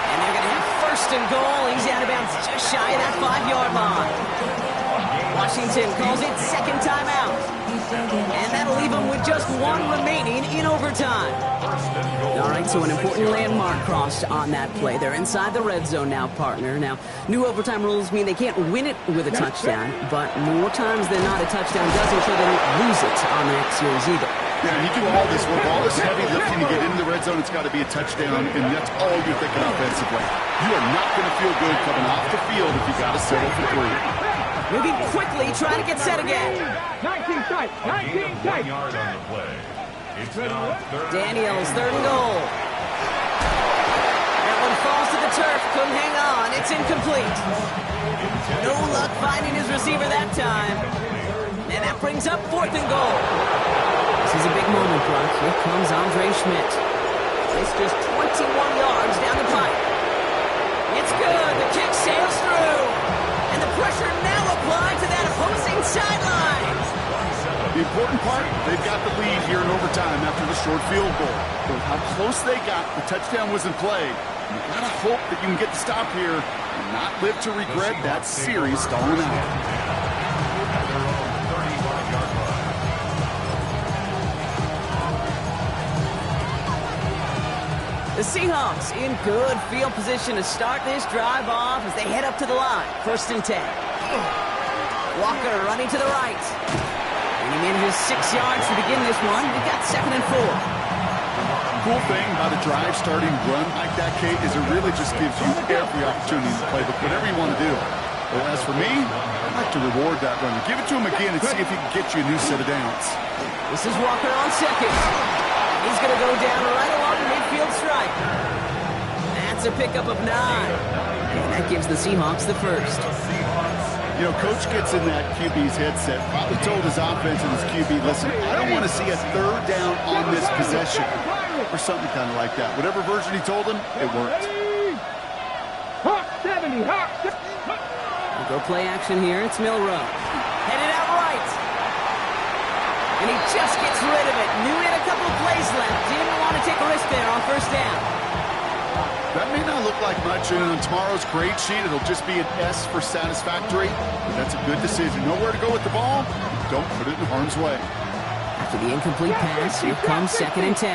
And they're going to have first and goal. He's out of bounds just shy of that 5-yard line. Washington calls it second timeout. And that'll leave them with just one remaining in overtime. All right, so an important landmark crossed on that play. They're inside the red zone now, partner. Now, new overtime rules mean they can't win it with a touchdown, but more times than not, a touchdown does ensure they don't lose it on the next series either. Yeah, and you do all this work, all this heavy lifting to get into the red zone, it's got to be a touchdown, and that's all you're thinking offensively. You are not going to feel good coming off the field if you got to settle for 3. Moving quickly, trying to get set again. 19 tight. 19 tight. 1 yard on the play. It's now Daniels, third and goal. That one falls to the turf. Couldn't hang on. It's incomplete. No luck finding his receiver that time. And that brings up fourth and goal. This is a big moment, Brock. Here comes Andre Schmidt. It's just 21 yards down the pipe. It's good. The kick sails through. And the pressure now applied to that opposing sideline. The important part, they've got the lead here in overtime after the short field goal. But how close they got, the touchdown was in play. You got to hope that you can get the stop here and not live to regret that series stalling out. The Seahawks in good field position to start this drive off as they head up to the line. First and 10. Walker running to the right. And he manages 6 yards to begin this one. We've got second and 4. Cool thing about a drive starting run like that, Kate, is it really just gives you every opportunity to play with whatever you want to do. But as for me, I'd like to reward that runner. Give it to him again and see if he can get you a new set of downs. This is Walker on second. He's going to go down right along the midfield stripe. That's a pickup of 9. And that gives the Seahawks the first. You know, Coach gets in that QB's headset, probably told his offense and his QB, listen, I don't want to see a third down on this possession, or something kind of like that. Whatever version he told him, it worked. Hawk 70, Hawk 70. We'll go play action here. It's Milrow. Headed out right. And he just gets rid of it. Knew he had a couple of plays left. Didn't want to take a risk there on first down. That may not look like much, and on tomorrow's grade sheet, it'll just be an S for satisfactory. But that's a good decision. Know where to go with the ball. Don't put it in harm's way. After the incomplete pass, here comes second and 10.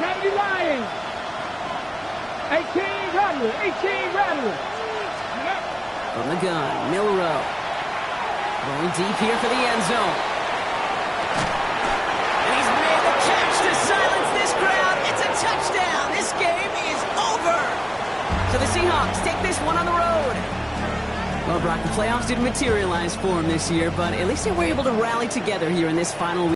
70 Lions. 18 Rattler. 18 Rattler. From the gun, Milrow. Going deep here for the end zone. And he's made the catch to silence this crowd. It's a touchdown. This game is over. So the Seahawks take this one on the road. Well, Brock, the playoffs didn't materialize for them this year, but at least they were able to rally together here in this final week.